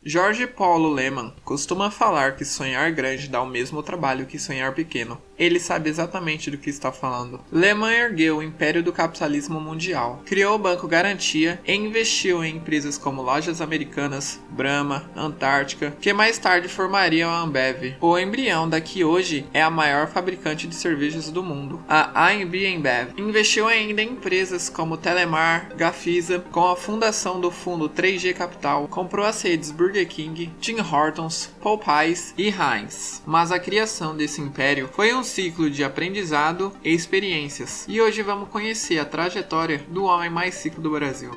Jorge Paulo Lemann costuma falar que sonhar grande dá o mesmo trabalho que sonhar pequeno. Ele sabe exatamente do que está falando. Lemann ergueu o império do capitalismo mundial, criou o Banco Garantia e investiu em empresas como Lojas Americanas, Brahma, Antártica, que mais tarde formariam a Ambev, o embrião da que hoje é a maior fabricante de cervejas do mundo, a AB InBev. Investiu ainda em empresas como Telemar, Gafisa, com a fundação do fundo 3G Capital, comprou as redes Burger King, Tim Hortons, Popeyes e Heinz. Mas a criação desse império foi um ciclo de aprendizado e experiências. E hoje vamos conhecer a trajetória do homem mais rico do Brasil.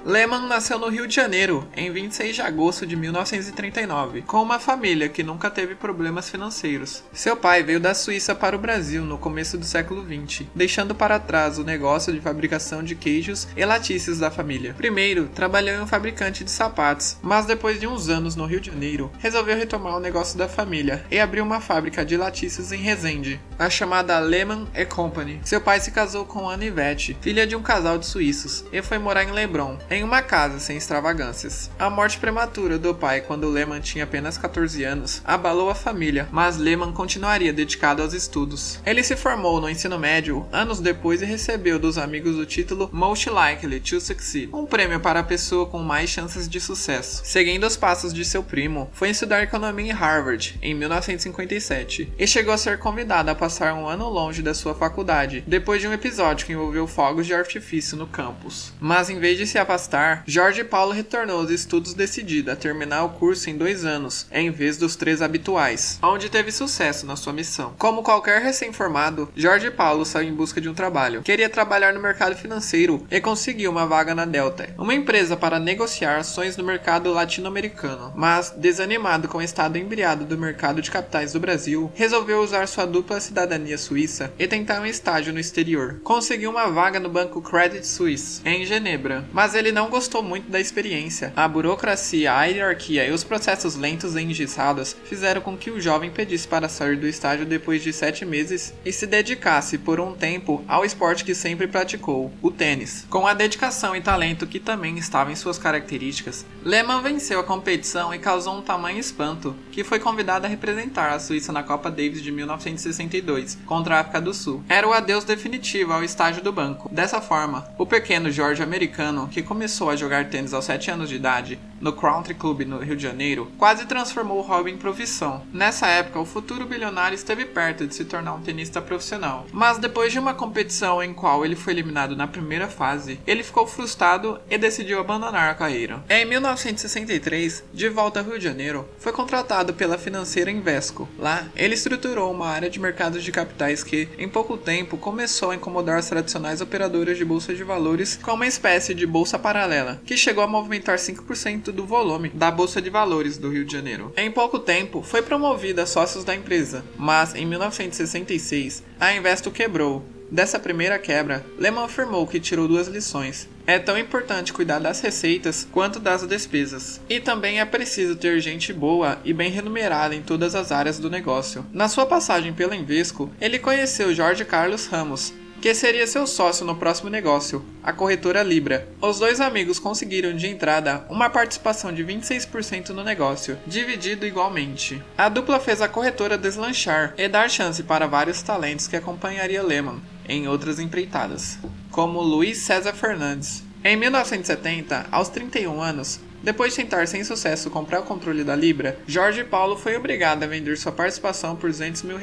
Lemann nasceu no Rio de Janeiro, em 26 de agosto de 1939, com uma família que nunca teve problemas financeiros. Seu pai veio da Suíça para o Brasil no começo do século XX, deixando para trás o negócio de fabricação de queijos e laticínios da família. Primeiro, trabalhou em um fabricante de sapatos, mas depois de uns anos no Rio de Janeiro, resolveu retomar o negócio da família e abriu uma fábrica de laticínios em Resende, a chamada Lemann & Company. Seu pai se casou com Ana Ivete, filha de um casal de suíços, e foi morar em Leblon, em uma casa sem extravagâncias. A morte prematura do pai quando Lemann tinha apenas 14 anos abalou a família, mas Lemann continuaria dedicado aos estudos. Ele se formou no ensino médio anos depois e recebeu dos amigos o título Most Likely to Succeed, um prêmio para a pessoa com mais chances de sucesso. Seguindo os passos de seu primo, foi estudar economia em Harvard em 1957 e chegou a ser convidado a passar um ano longe da sua faculdade, depois de um episódio que envolveu fogos de artifício no campus. Mas em vez de se afastar, Jorge Paulo retornou aos estudos decidido a terminar o curso em 2 anos, em vez dos 3 habituais, onde teve sucesso na sua missão. Como qualquer recém-formado, Jorge Paulo saiu em busca de um trabalho. Queria trabalhar no mercado financeiro e conseguiu uma vaga na Delta, uma empresa para negociar ações no mercado latino-americano. Mas, desanimado com o estado embriagado do mercado de capitais do Brasil, resolveu usar sua dupla cidadania suíça e tentar um estágio no exterior. Conseguiu uma vaga no banco Credit Suisse, em Genebra, mas ele não gostou muito da experiência. A burocracia, a hierarquia e os processos lentos e engessados fizeram com que o jovem pedisse para sair do estágio depois de 7 meses e se dedicasse por um tempo ao esporte que sempre praticou, o tênis. Com a dedicação e talento que também estava em suas características, Lemann venceu a competição e causou um tamanho espanto que foi convidado a representar a Suíça na Copa Davis de 1962 contra a África do Sul. Era o adeus definitivo ao estágio do banco. Dessa forma, o pequeno Jorge americano, que começou a jogar tênis aos 7 anos de idade no Country Club no Rio de Janeiro, quase transformou o hobby em profissão. Nessa época, o futuro bilionário esteve perto de se tornar um tenista profissional. Mas depois de uma competição em qual ele foi eliminado na primeira fase, ele ficou frustrado e decidiu abandonar a carreira. Em 1963, de volta ao Rio de Janeiro, foi contratado pela financeira Invesco. Lá, ele estruturou uma área de mercados de capitais que, em pouco tempo, começou a incomodar as tradicionais operadoras de bolsa de valores com uma espécie de bolsa paralela, que chegou a movimentar 5% do volume da Bolsa de Valores do Rio de Janeiro. Em pouco tempo, foi promovida a sócios da empresa, mas em 1966, a Investo quebrou. Dessa primeira quebra, Lemann afirmou que tirou 2 lições. É tão importante cuidar das receitas quanto das despesas. E também é preciso ter gente boa e bem remunerada em todas as áreas do negócio. Na sua passagem pela Invesco, ele conheceu Jorge Carlos Ramos, que seria seu sócio no próximo negócio, a corretora Libra. Os 2 amigos conseguiram de entrada uma participação de 26% no negócio, dividido igualmente. A dupla fez a corretora deslanchar e dar chance para vários talentos que acompanharia Lemann em outras empreitadas, como Luiz César Fernandes. Em 1970, aos 31 anos, depois de tentar sem sucesso comprar o controle da Libra, Jorge Paulo foi obrigado a vender sua participação por R$200 mil.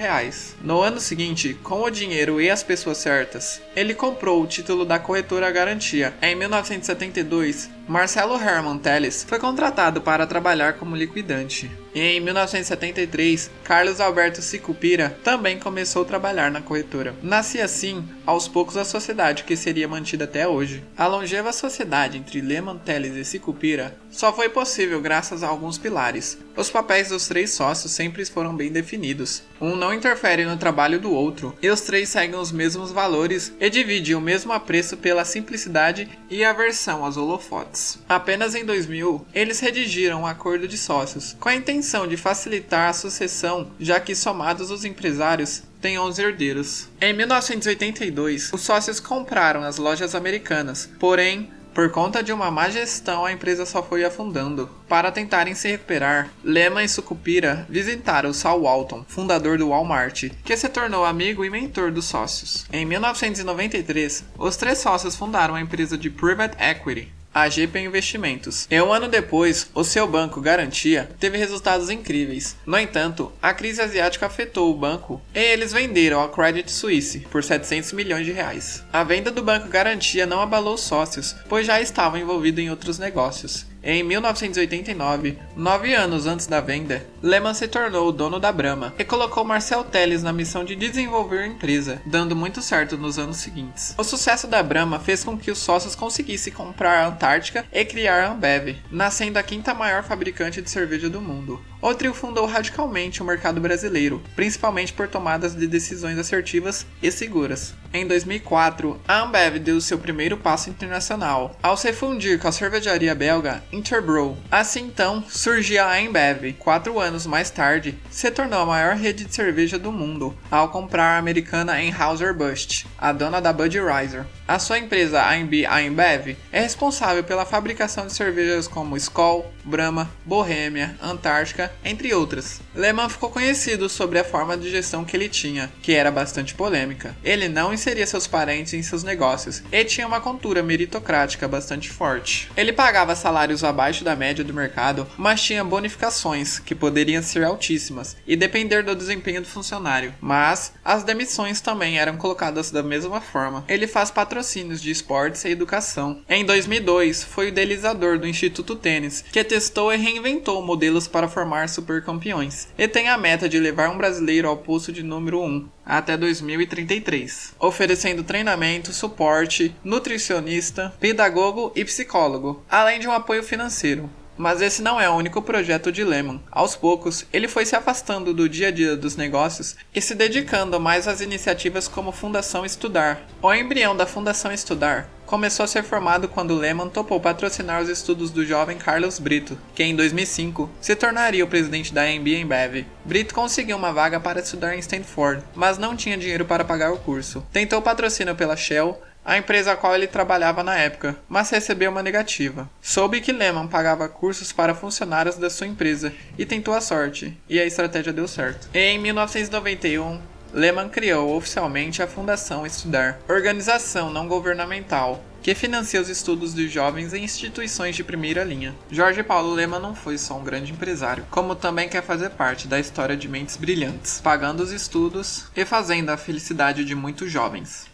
No ano seguinte, com o dinheiro e as pessoas certas, ele comprou o título da corretora Garantia. Em 1972, Marcelo Herman Telles foi contratado para trabalhar como liquidante. E em 1973, Carlos Alberto Sicupira também começou a trabalhar na corretora. Nascia assim, aos poucos, a sociedade que seria mantida até hoje. A longeva sociedade entre Lemann, Telles e Sicupira só foi possível graças a alguns pilares. Os papéis dos 3 sócios sempre foram bem definidos. Um não interfere no trabalho do outro, e os 3 seguem os mesmos valores e dividem o mesmo apreço pela simplicidade e aversão aos holofotes. Apenas em 2000, eles redigiram um acordo de sócios, com a intenção de facilitar a sucessão, já que somados os empresários tem 11 herdeiros. Em 1982, os sócios compraram as lojas americanas, porém, por conta de uma má gestão, a empresa só foi afundando. Para tentarem se recuperar, Lehman e Sucupira visitaram Sal Walton, fundador do Walmart, que se tornou amigo e mentor dos sócios. Em 1993, os 3 sócios fundaram a empresa de Private Equity, a GP Investimentos. E um ano depois, o seu banco Garantia teve resultados incríveis. No entanto, a crise asiática afetou o banco e eles venderam a Credit Suisse por 700 milhões de reais. A venda do banco Garantia não abalou os sócios, pois já estavam envolvidos em outros negócios. Em 1989, 9 anos antes da venda, Lehman se tornou o dono da Brahma e colocou Marcel Telles na missão de desenvolver a empresa, dando muito certo nos anos seguintes. O sucesso da Brahma fez com que os sócios conseguissem comprar a Antártica e criar a Ambev, nascendo a 5ª maior fabricante de cerveja do mundo. O trio fundou radicalmente o mercado brasileiro, principalmente por tomadas de decisões assertivas e seguras. Em 2004, a Ambev deu seu primeiro passo internacional, ao se fundir com a cervejaria belga Interbrew. Assim então, surgia a Ambev. 4 anos mais tarde, se tornou a maior rede de cerveja do mundo, ao comprar a americana Anheuser-Busch, a dona da Budweiser. A sua empresa Ambev é responsável pela fabricação de cervejas como Skol, Brahma, Bohemia, Antártica, entre outras. Lehman ficou conhecido sobre a forma de gestão que ele tinha, que era bastante polêmica. Ele não inseria seus parentes em seus negócios e tinha uma cultura meritocrática bastante forte. Ele pagava salários abaixo da média do mercado, mas tinha bonificações, que poderiam ser altíssimas, e depender do desempenho do funcionário. Mas as demissões também eram colocadas da mesma forma. Ele faz patrocínios de esportes e educação. Em 2002, foi o idealizador do Instituto Tênis, que testou e reinventou modelos para formar supercampeões, e tem a meta de levar um brasileiro ao posto de número 1 até 2033, oferecendo treinamento, suporte, nutricionista, pedagogo e psicólogo, além de um apoio financeiro. Mas esse não é o único projeto de Lehman. Aos poucos, ele foi se afastando do dia a dia dos negócios e se dedicando mais às iniciativas como Fundação Estudar. O embrião da Fundação Estudar começou a ser formado quando Lehman topou patrocinar os estudos do jovem Carlos Brito, que em 2005 se tornaria o presidente da Ambev. Brito conseguiu uma vaga para estudar em Stanford, mas não tinha dinheiro para pagar o curso. Tentou patrocínio pela Shell, a empresa a qual ele trabalhava na época, mas recebeu uma negativa. Soube que Lehman pagava cursos para funcionários da sua empresa e tentou a sorte, e a estratégia deu certo. Em 1991, Lehman criou oficialmente a Fundação Estudar, organização não governamental, que financia os estudos dos jovens em instituições de primeira linha. Jorge Paulo Lehman não foi só um grande empresário, como também quer fazer parte da história de mentes brilhantes, pagando os estudos e fazendo a felicidade de muitos jovens.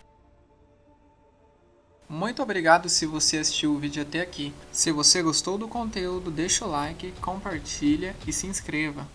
Muito obrigado se você assistiu o vídeo até aqui. Se você gostou do conteúdo, deixa o like, compartilha e se inscreva.